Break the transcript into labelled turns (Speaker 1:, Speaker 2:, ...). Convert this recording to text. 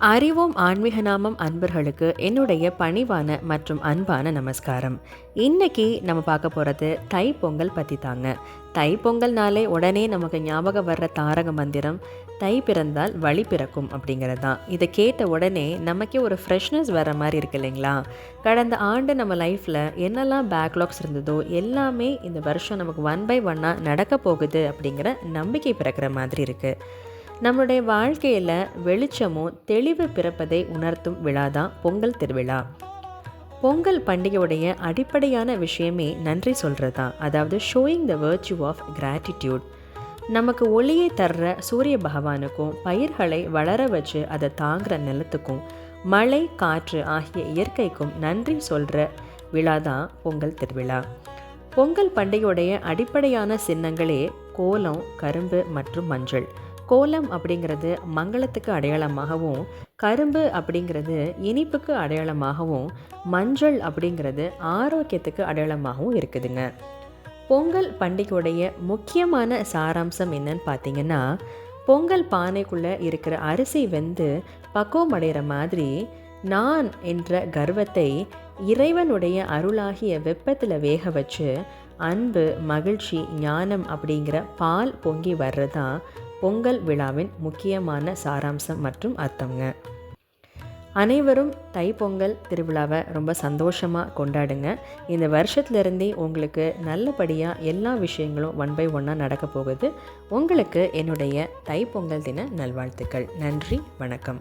Speaker 1: அறிவோம் ஆன்மீக நாமம் அன்பர்களுக்கு என்னுடைய பணிவான மற்றும் அன்பான நமஸ்காரம். இன்னைக்கு நம்ம பார்க்க போகிறது தைப்பொங்கல் பற்றி தாங்க. தைப்பொங்கல்னாலே உடனே நமக்கு ஞாபகம் வர்ற தாரக மந்திரம் தை பிறந்தால் வழி பிறக்கும் அப்படிங்கிறது தான். இதை கேட்ட உடனே நமக்கே ஒரு ஃப்ரெஷ்னஸ் வர மாதிரி இருக்கு இல்லைங்களா? கடந்த ஆண்டு நம்ம லைஃப்பில் என்னெல்லாம் பேக்லாக்ஸ் இருந்ததோ எல்லாமே இந்த வருஷம் நமக்கு 1 by 1 நடக்க போகுது அப்படிங்கிற நம்பிக்கை பிறக்கிற மாதிரி இருக்குது. நம்மளுடைய வாழ்க்கையில் வெளிச்சமும் தெளிவு பிறப்பதை உணர்த்தும் விழா தான் பொங்கல் திருவிழா. பொங்கல் பண்டிகையுடைய அடிப்படையான விஷயமே நன்றி சொல்கிறது தான். அதாவது showing the virtue of gratitude. நமக்கு ஒளியை தர்ற சூரிய பகவானுக்கும், பயிர்களை வளர வச்சு அதை தாங்குற நிலத்துக்கும், மழை காற்று ஆகிய இயற்கைக்கும் நன்றி சொல்கிற விழா தான் பொங்கல் திருவிழா. பொங்கல் பண்டிகையுடைய அடிப்படையான சின்னங்களே கோலம், கரும்பு மற்றும் மஞ்சள். கோலம் அப்படிங்கிறது மங்களத்துக்கு அடையாளமாகவும், கரும்பு அப்படிங்கிறது இனிப்புக்கு அடையாளமாகவும், மஞ்சள் அப்படிங்கிறது ஆரோக்கியத்துக்கு அடையாளமாகவும் இருக்குதுங்க. பொங்கல் பண்டிகையுடைய முக்கியமான சாராம்சம் என்னன்னு பார்த்தீங்கன்னா, பொங்கல் பானைக்குள்ளே இருக்கிற அரிசி வெந்து பக்குவம் அடைகிற மாதிரி நான் என்ற கர்வத்தை இறைவனுடைய அருளாகிய வெப்பத்தில் வேக வச்சு அன்பு, மகிழ்ச்சி, ஞானம் அப்படிங்கிற பால் பொங்கி வர்றதான் பொங்கல் விழாவின் முக்கியமான சாராம்சம் மற்றும் அர்த்தங்க. அனைவரும் தைப்பொங்கல் திருவிழாவை ரொம்ப சந்தோஷமாக கொண்டாடுங்க. இந்த வருஷத்துலேருந்தே உங்களுக்கு நல்லபடியாக எல்லா விஷயங்களும் 1 by 1 நடக்க போகுது. உங்களுக்கு என்னுடைய தைப்பொங்கல் தின நல்வாழ்த்துக்கள். நன்றி, வணக்கம்.